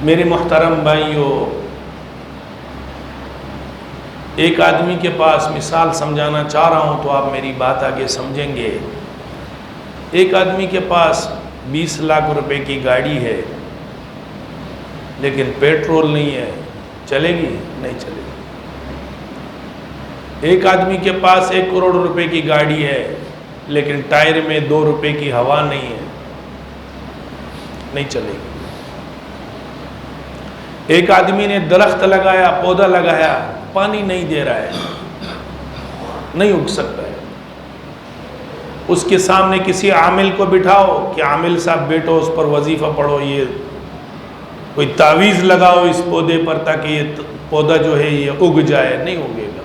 میرے محترم بھائیوں، ایک آدمی کے پاس مثال سمجھانا چاہ رہا ہوں تو آپ میری بات آگے سمجھیں گے۔ ایک آدمی کے پاس 20 لاکھ روپے کی گاڑی ہے لیکن پیٹرول نہیں ہے، چلے گی؟ نہیں چلے گی۔ ایک آدمی کے پاس 1 کروڑ روپے کی گاڑی ہے لیکن ٹائر میں 2 روپے کی ہوا نہیں ہے، نہیں چلے گی۔ ایک آدمی نے درخت لگایا، پودا لگایا، پانی نہیں دے رہا ہے، نہیں اگ سکتا ہے۔ اس کے سامنے کسی عامل کو بٹھاؤ کہ عامل صاحب بیٹھو، اس پر وظیفہ پڑھو، یہ کوئی تعویذ لگاؤ اس پودے پر تاکہ یہ پودا جو ہے یہ اگ جائے، نہیں اگے گا۔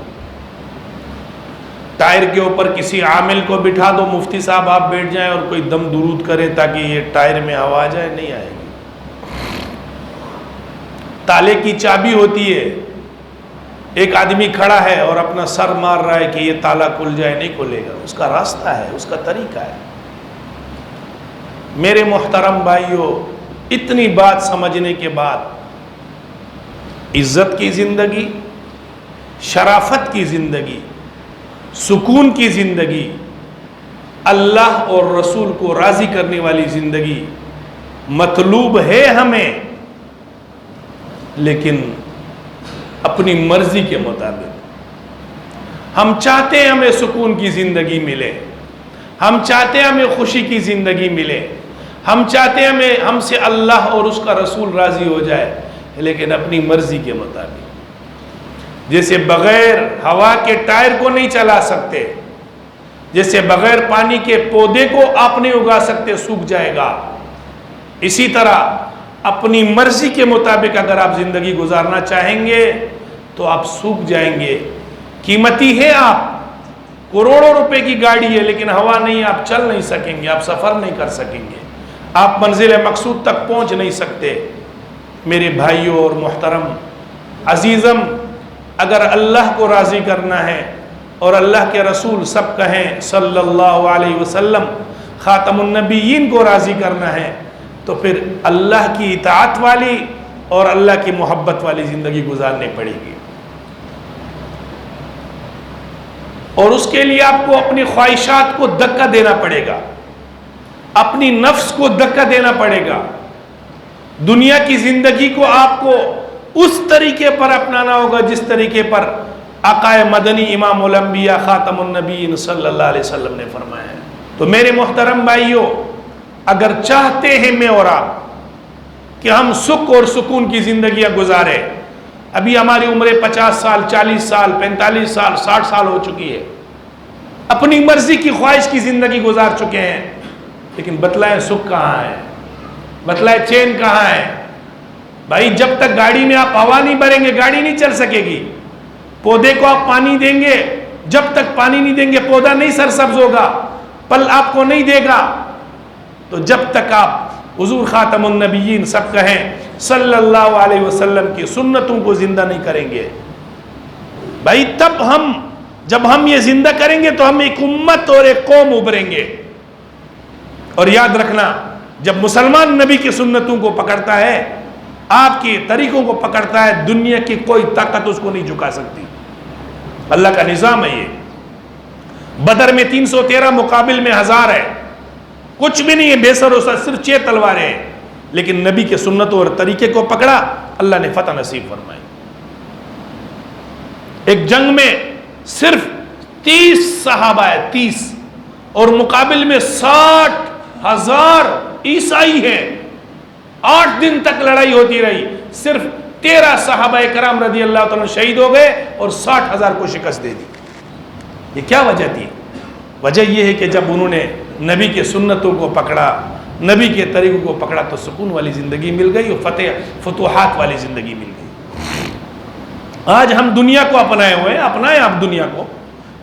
ٹائر کے اوپر کسی عامل کو بٹھا دو، مفتی صاحب آپ بیٹھ جائیں اور کوئی دم درود کرے تاکہ یہ ٹائر میں ہوا جائے، نہیں آئے گی۔ تالے کی چابی ہوتی ہے، ایک آدمی کھڑا ہے اور اپنا سر مار رہا ہے کہ یہ تالا کھل جائے، نہیں کھلے گا۔ اس کا راستہ ہے، اس کا طریقہ ہے۔ میرے محترم بھائیوں، اتنی بات سمجھنے کے بعد عزت کی زندگی، شرافت کی زندگی، سکون کی زندگی، اللہ اور رسول کو راضی کرنے والی زندگی مطلوب ہے ہمیں، لیکن اپنی مرضی کے مطابق۔ ہم چاہتے ہیں ہمیں سکون کی زندگی ملے، ہم چاہتے ہیں ہمیں خوشی کی زندگی ملے، ہم چاہتے ہیں ہم سے اللہ اور اس کا رسول راضی ہو جائے، لیکن اپنی مرضی کے مطابق۔ جیسے بغیر ہوا کے ٹائر کو نہیں چلا سکتے، جیسے بغیر پانی کے پودے کو آپ نہیں اگا سکتے، سوکھ جائے گا، اسی طرح اپنی مرضی کے مطابق اگر آپ زندگی گزارنا چاہیں گے تو آپ سوکھ جائیں گے۔ قیمتی ہے، آپ کروڑوں روپے کی گاڑی ہے لیکن ہوا نہیں، آپ چل نہیں سکیں گے، آپ سفر نہیں کر سکیں گے، آپ منزل مقصود تک پہنچ نہیں سکتے۔ میرے بھائیوں اور محترم عزیزم، اگر اللہ کو راضی کرنا ہے اور اللہ کے رسول سب کہیں صلی اللہ علیہ وسلم خاتم النبیین کو راضی کرنا ہے تو پھر اللہ کی اطاعت والی اور اللہ کی محبت والی زندگی گزارنی پڑے گی، اور اس کے لیے آپ کو اپنی خواہشات کو دھکا دینا پڑے گا، اپنی نفس کو دھکا دینا پڑے گا۔ دنیا کی زندگی کو آپ کو اس طریقے پر اپنانا ہوگا جس طریقے پر آقا مدنی امام الانبیاء خاتم النبیین صلی اللہ علیہ وسلم نے فرمایا ہے۔ تو میرے محترم بھائیوں، اگر چاہتے ہیں میں اور آپ کہ ہم سکھ اور سکون کی زندگیاں گزارے، ابھی ہماری عمریں 50 سال، 40 سال، 45 سال، 60 سال ہو چکی ہے، اپنی مرضی کی خواہش کی زندگی گزار چکے ہیں، لیکن بتلائیں سکھ کہاں ہے، بتلائیں چین کہاں ہے؟ بھائی جب تک گاڑی میں آپ ہوا نہیں بھریں گے گاڑی نہیں چل سکے گی، پودے کو آپ پانی دیں گے، جب تک پانی نہیں دیں گے پودا نہیں سرسبز ہوگا، پل آپ کو نہیں دے گا۔ تو جب تک آپ حضور خاتم النبیین سب کہیں صلی اللہ علیہ وسلم کی سنتوں کو زندہ نہیں کریں گے، بھائی تب جب ہم یہ زندہ کریں گے تو ہم ایک امت اور ایک قوم ابھریں گے۔ اور یاد رکھنا، جب مسلمان نبی کی سنتوں کو پکڑتا ہے، آپ کے طریقوں کو پکڑتا ہے، دنیا کی کوئی طاقت اس کو نہیں جھکا سکتی۔ اللہ کا نظام ہے یہ۔ بدر میں 313 مقابل میں 1000 ہے، کچھ بھی نہیں ہے، بے سر و سر، صرف 6 تلواریں ہیں، لیکن نبی کے سنتوں اور طریقے کو پکڑا، اللہ نے فتح نصیب فرمائی۔ ایک جنگ میں صرف 30 صحابہ ہے، 30، اور مقابل میں 60,000 عیسائی ہیں۔ 8 دن تک لڑائی ہوتی رہی، صرف 13 صحابہ کرام رضی اللہ تعالیٰ شہید ہو گئے اور 60,000 کو شکست دے دی۔ یہ کیا وجہ تھی؟ وجہ یہ ہے کہ جب انہوں نے نبی کے سنتوں کو پکڑا، نبی کے طریقوں کو پکڑا تو سکون والی زندگی مل گئی اور فتوحات والی زندگی مل گئی۔ آج ہم دنیا کو اپنائے ہوئے ہیں، اپنائیں آپ دنیا کو،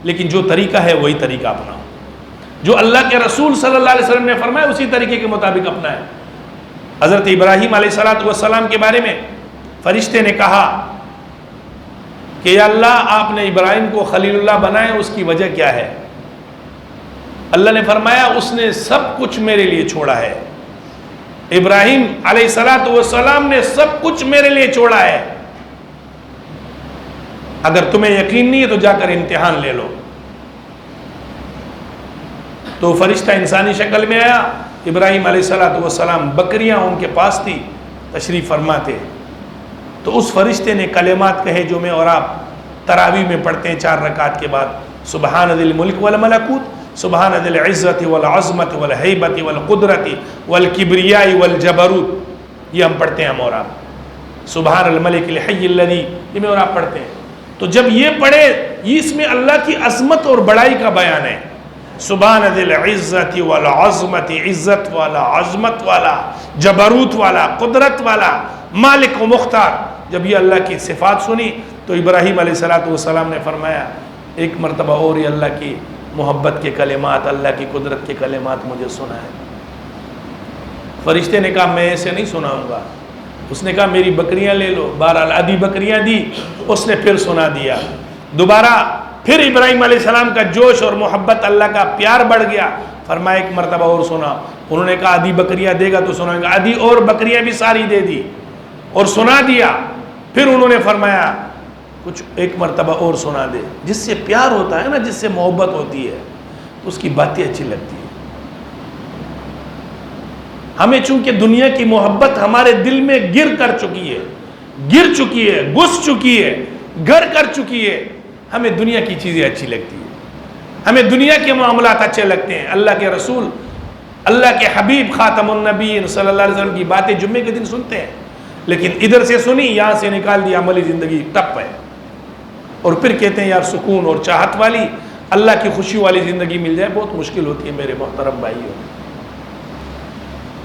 لیکن جو طریقہ ہے وہی طریقہ اپناؤ، جو اللہ کے رسول صلی اللہ علیہ وسلم نے فرمایا اسی طریقے کے مطابق اپنائیں۔ حضرت ابراہیم علیہ السلام کے بارے میں فرشتے نے کہا کہ یا اللہ آپ نے ابراہیم کو خلیل اللہ بنائے، اس کی وجہ کیا ہے؟ اللہ نے فرمایا اس نے سب کچھ میرے لیے چھوڑا ہے، ابراہیم علیہ السلام نے سب کچھ میرے لیے چھوڑا ہے، اگر تمہیں یقین نہیں ہے تو جا کر امتحان لے لو۔ تو فرشتہ انسانی شکل میں آیا، ابراہیم علیہ السلام، بکریاں ان کے پاس تھی، تشریف فرما تھے، تو اس فرشتے نے کلمات کہے جو میں اور آپ تراویح میں پڑھتے ہیں 4 رکعت کے بعد، سبحان ذی الملک والملکوت، سبحان ذی العزت والعظمت والہیبت والقدرت والکبریاء والجبروت، یہ ہم پڑھتے ہیں ہم اور آپ، سبحان الملک الحی الذی، یہ میں اور آپ پڑھتے ہیں۔ تو جب یہ پڑھے، یہ اس میں اللہ کی عظمت اور بڑائی کا بیان ہے، سبحان ذی العزت والعظمت، عزت والا، عظمت والا، جبروت والا، قدرت والا، مالک و مختار۔ جب یہ اللہ کی صفات سنی تو ابراہیم علیہ السلام نے فرمایا ایک مرتبہ اور یہ اللہ کی محبت کے کلمات، اللہ کی قدرت کے کلمات مجھے سنا ہے۔ فرشتے نے کہا میں ایسے نہیں سناؤں گا، اس نے کہا میری بکریاں لے لو، بہرحال آدھی بکریاں دی، اس نے پھر سنا دیا، دوبارہ پھر ابراہیم علیہ السلام کا جوش اور محبت، اللہ کا پیار بڑھ گیا، فرمایا ایک مرتبہ اور سنا، انہوں نے کہا آدھی بکریاں دے گا تو سنائیں گا، آدھی اور بکریاں بھی ساری دے دی اور سنا دیا، پھر انہوں نے فرمایا کچھ ایک مرتبہ اور سنا دے۔ جس سے پیار ہوتا ہے نا، جس سے محبت ہوتی ہے، اس کی باتیں اچھی لگتی ہیں۔ ہمیں چونکہ دنیا کی محبت ہمارے دل میں گر چکی ہے، گھس چکی ہے، گھر کر چکی ہے، ہمیں دنیا کی چیزیں اچھی لگتی ہیں، ہمیں دنیا کے معاملات اچھے لگتے ہیں۔ اللہ کے رسول، اللہ کے حبیب خاتم النبیین صلی اللہ علیہ وسلم کی باتیں جمعے کے دن سنتے ہیں، لیکن ادھر سے سنی، یہاں سے نکال دی، عملی زندگی ٹپ ہے، اور پھر کہتے ہیں یار سکون اور چاہت والی، اللہ کی خوشی والی زندگی مل جائے بہت مشکل ہوتی ہے میرے محترم بھائیوں۔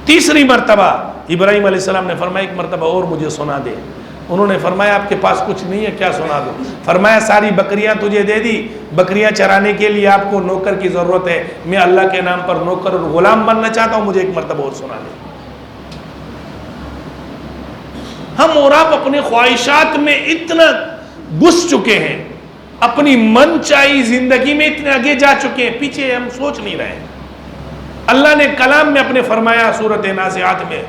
تیسری مرتبہ ابراہیم علیہ السلام نے فرمایا ایک مرتبہ اور مجھے سنا دے، انہوں نے فرمایا آپ کے پاس کچھ نہیں ہے کیا سنا دو؟ فرمایا ساری بکریاں تجھے دے دی، بکریاں چرانے کے لیے آپ کو نوکر کی ضرورت ہے، میں اللہ کے نام پر نوکر اور غلام بننا چاہتا ہوں، مجھے ایک مرتبہ اور سنا دے۔ ہم اور آپ اپنے خواہشات میں اتنا گھس چکے ہیں، اپنی من چاہی زندگی میں اتنے آگے جا چکے ہیں، پیچھے ہم سوچ نہیں رہے ہیں۔ اللہ نے کلام میں اپنے فرمایا سورۃ نازعات میں،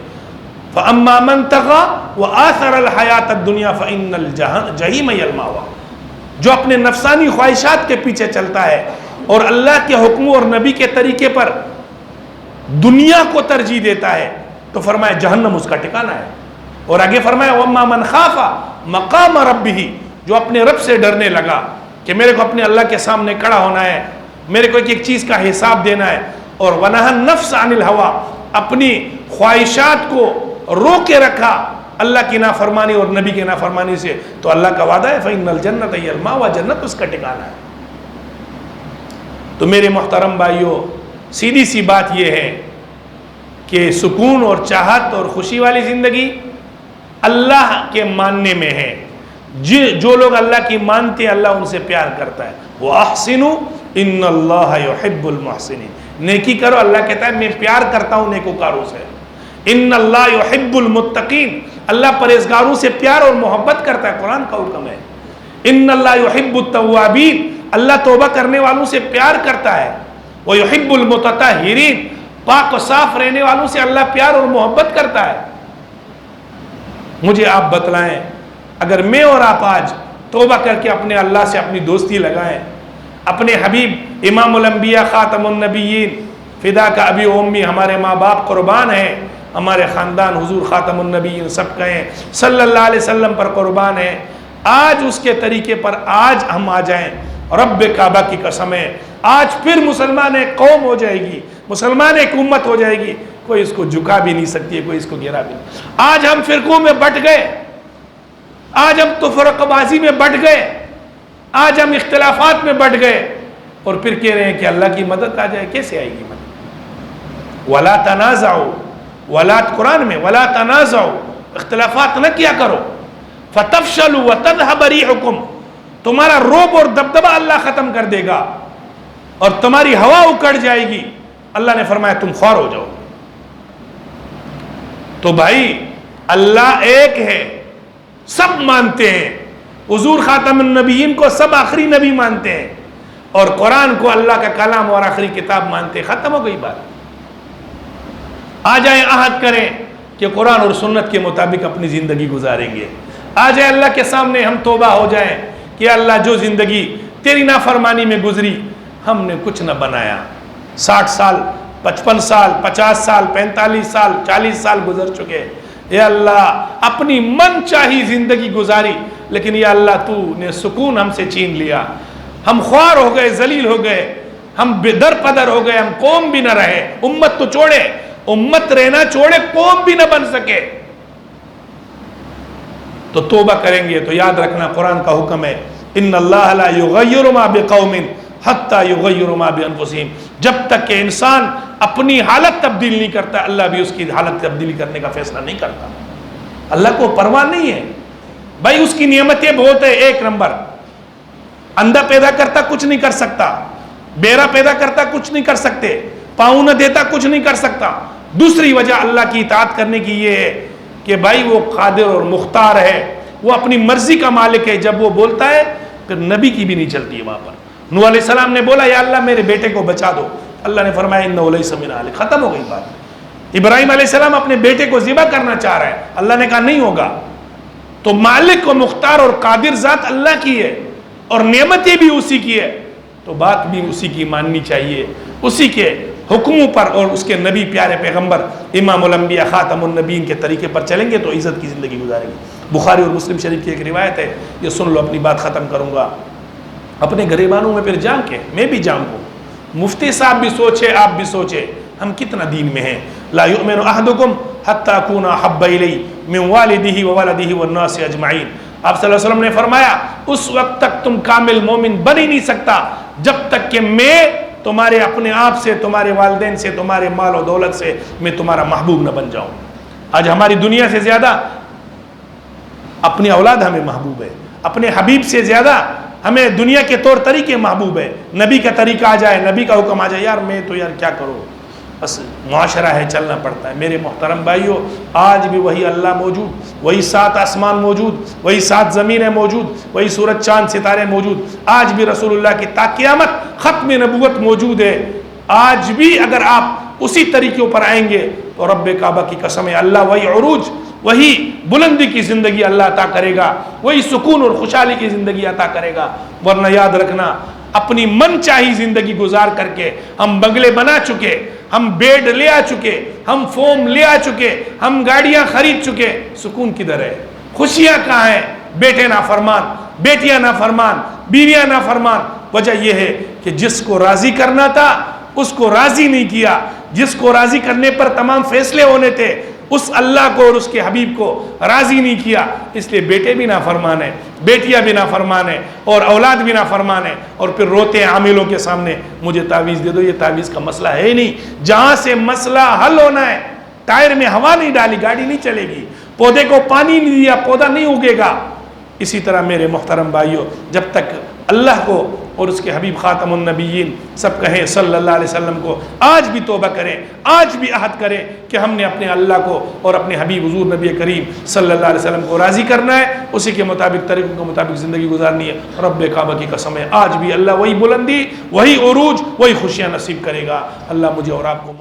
فَأَمَّا مَن طَغَىٰ وَآثَرَ الْحَيَاةَ الدُّنْيَا فَإِنَّ الْجَحِيمَ هِيَ الْمَأْوَىٰ، جو اپنے نفسانی خواہشات کے پیچھے چلتا ہے اور اللہ کے حکم اور نبی کے طریقے پر دنیا کو ترجیح دیتا ہے تو فرمایا جہنم اس کا ٹھکانہ ہے۔ اور آگے فرمایا وَأَمَّا مَنْ خَافَ مَقَامَ رَبِّهِ، جو اپنے رب سے ڈرنے لگا کہ میرے کو اپنے اللہ کے سامنے کھڑا ہونا ہے، میرے کو ایک چیز کا حساب دینا ہے، اور وَنَهَى النَّفْسَ عَنِ الْهَوَىٰ، اپنی خواہشات کو روک کے رکھا اللہ کی نافرمانی اور نبی کی نافرمانی سے، تو اللہ کا وعدہ ہے فَإِنَّ الْجَنَّةَ هِيَ الْمَأْوَىٰ، جنت اس کا ٹھکانہ ہے۔ تو میرے محترم بھائیوں، سیدھی سی بات یہ ہے کہ سکون اور چاہت اور خوشی والی زندگی اللہ کے ماننے میں ہے۔ جو لوگ اللہ کی مانتے ہیں اللہ ان سے پیار کرتا ہے۔ وَأَحْسِنُوا إِنَّ اللَّهَ يُحِبُّ الْمُحْسِنِينَ، نیکی کرو، اللہ کہتا ہے میں پیار کرتا ہوں نیکوکاروں سے۔ إِنَّ اللَّهَ يُحِبُّ الْمُتَّقِينَ، اللہ پرہیزگاروں سے پیار اور محبت کرتا ہے، قرآن کا حکم ہے۔ إِنَّ اللَّهَ يُحِبُّ التَّوَّابِينَ، اللہ توبہ کرنے والوں سے پیار کرتا ہے۔ وَيُحِبُّ الْمُتَطَہِّرِينَ، پاک و صاف رہنے والوں سے اللہ پیار اور محبت کرتا ہے۔ مجھے آپ بتلائیں، اگر میں اور آپ آج توبہ کر کے اپنے اللہ سے اپنی دوستی لگائیں، اپنے حبیب امام الانبیاء خاتم النبیین، فدا کا ابی و امی، ہمارے ماں باپ قربان ہیں، ہمارے خاندان حضور خاتم النبیین سب کہیں صلی اللہ علیہ وسلم پر قربان ہیں، آج اس کے طریقے پر آج ہم آ جائیں، رب کعبہ کی قسم ہے آج پھر مسلمان ایک قوم ہو جائے گی، مسلمان ایک امت ہو جائے گی، کوئی اس کو جھکا بھی نہیں سکتی ہے، کوئی اس کو گرا بھی نہیں۔ آج ہم فرقوں میں بٹ گئے، آج ہم تفرق بازی میں بٹ گئے، آج ہم اختلافات میں بٹ گئے، اور پھر کہہ رہے ہیں کہ اللہ کی مدد آ جائے، کیسے آئے گی مدد؟ وَلَا تَنَازَعُوا، وَلَا قرآن میں وَلَا تَنَازَعُوا، اختلافات نہ کیا کرو، فَتَفْشَلُوا وَتَذْهَبَ رِيحُكُمْ، تمہارا روب اور دبدبہ اللہ ختم کر دے گا اور تمہاری ہوا اکڑ جائے گی۔ اللہ نے فرمایا تم خوار ہو جاؤ۔ تو بھائی اللہ ایک ہے، سب مانتے ہیں، حضور خاتم النبیین کو سب آخری نبی مانتے ہیں، اور قرآن کو اللہ کا کلام اور آخری کتاب مانتے ہیں، ختم ہو گئی بات۔ آ جائیں عہد کریں کہ قرآن اور سنت کے مطابق اپنی زندگی گزاریں گے. آ جائیں اللہ کے سامنے ہم توبہ ہو جائیں کہ اللہ جو زندگی تیری نافرمانی میں گزری ہم نے کچھ نہ بنایا. 60 سال 55 سال 50 سال 45 سال 40 سال گزر چکے. اے اللہ اپنی من چاہی زندگی گزاری لیکن یا اللہ تو نے سکون ہم سے چھین لیا. ہم خوار ہو گئے, ذلیل ہو گئے, ہم بے در پدر ہو گئے, ہم قوم بھی نہ رہے. امت تو چھوڑے, امت رہنا چھوڑے, قوم بھی نہ بن سکے. تو توبہ کریں گے تو یاد رکھنا قرآن کا حکم ہے ان اللہ لا یغیر ما بقوم حتی یغیروا ما بانفسہم. جب تک کہ انسان اپنی حالت تبدیل نہیں کرتا اللہ بھی اس کی حالت تبدیلی کرنے کا فیصلہ نہیں کرتا. اللہ کو پرواہ نہیں ہے بھائی, اس کی نعمتیں بہت ہے. ایک نمبر, اندھا پیدا کرتا کچھ نہیں کر سکتا, بیرا پیدا کرتا کچھ نہیں کر سکتے, پاؤں نہ دیتا کچھ نہیں کر سکتا. دوسری وجہ اللہ کی اطاعت کرنے کی یہ ہے کہ بھائی وہ قادر اور مختار ہے, وہ اپنی مرضی کا مالک ہے. جب وہ بولتا ہے پھر نبی کی بھی نہیں چلتی ہے وہاں پر. نوح علیہ السلام نے بولا یا اللہ میرے بیٹے کو بچا دو, اللہ نے فرمایا انہ لیس من اہلک, ختم ہو گئی بات. ابراہیم علیہ السلام اپنے بیٹے کو ذبح کرنا چاہ رہے ہیں, اللہ نے کہا نہیں ہوگا. تو مالک و مختار اور قادر ذات اللہ کی ہے اور نعمتیں بھی اسی کی ہے, تو بات بھی اسی کی ماننی چاہیے. اسی کے حکموں پر اور اس کے نبی پیارے پیغمبر امام الانبیاء خاتم النبیین کے طریقے پر چلیں گے تو عزت کی زندگی گزاریں گے. بخاری اور مسلم شریف کی ایک روایت ہے, یہ سن لو, اپنی بات ختم کروں گا. اپنے گریبانوں میں پھر جان کے میں بھی جانگوں, مفتی صاحب بھی سوچے, آپ بھی سوچے, ہم کتنا دین میں ہیں. لا یؤمن احدکم حتی اکون احب الی من والدہ وولدہ والناس اجمعین. آپ صلی اللہ علیہ وسلم نے فرمایا اس وقت تک تم کامل مومن بن ہی نہیں سکتا جب تک کہ میں تمہارے اپنے آپ سے, تمہارے والدین سے, تمہارے مال و دولت سے میں تمہارا محبوب نہ بن جاؤں. آج ہماری دنیا سے زیادہ اپنی اولاد ہمیں محبوب ہے, اپنے حبیب سے زیادہ ہمیں دنیا کے طور طریقے محبوب ہے. نبی کا طریقہ آ جائے, نبی کا حکم آ جائے, یار میں تو یار کیا کروں, بس معاشرہ ہے چلنا پڑتا ہے. میرے محترم بھائیوں, آج بھی وہی اللہ موجود, وہی 7 آسمان موجود, وہی 7 زمینیں موجود, وہی سورج چاند ستارے موجود. آج بھی رسول اللہ کی تا قیامت ختم نبوت موجود ہے. آج بھی اگر آپ اسی طریقوں پر آئیں گے تو رب کعبہ کی قسم ہے اللہ وہی عروج, وہی بلندی کی زندگی اللہ عطا کرے گا, وہی سکون اور خوشحالی کی زندگی عطا کرے گا. ورنہ یاد رکھنا اپنی من چاہی زندگی گزار کر کے ہم بنگلے بنا چکے, ہم بیڈ لے آ چکے, ہم فوم لے آ چکے, ہم گاڑیاں خرید چکے, سکون کدھر ہے, خوشیاں کہاں ہیں؟ بیٹے نافرمان, بیٹیاں نافرمان, بیویاں نافرمان. وجہ یہ ہے کہ جس کو راضی کرنا تھا اس کو راضی نہیں کیا, جس کو راضی کرنے پر تمام فیصلے ہونے تھے اس اللہ کو اور اس کے حبیب کو راضی نہیں کیا. اس لیے بیٹے بھی نافرمان ہیں, بیٹیاں بھی نافرمان ہیں, اور اولاد بھی نافرمان ہیں, اور پھر روتے ہیں عاملوں کے سامنے مجھے تعویذ دے دو. یہ تعویذ کا مسئلہ ہے ہی نہیں. جہاں سے مسئلہ حل ہونا ہے, ٹائر میں ہوا نہیں ڈالی گاڑی نہیں چلے گی, پودے کو پانی نہیں دیا پودا نہیں اگے گا. اسی طرح میرے محترم بھائیوں, جب تک اللہ کو اور اس کے حبیب خاتم النبیین سب کہیں صلی اللہ علیہ وسلم کو آج بھی توبہ کریں, آج بھی عہد کریں کہ ہم نے اپنے اللہ کو اور اپنے حبیب حضور نبی کریم صلی اللہ علیہ وسلم کو راضی کرنا ہے, اسی کے مطابق طریقوں کے مطابق زندگی گزارنی ہے. رب کعبہ کی قسم ہے آج بھی اللہ وہی بلندی, وہی عروج, وہی خوشیاں نصیب کرے گا. اللہ مجھے اور آپ کو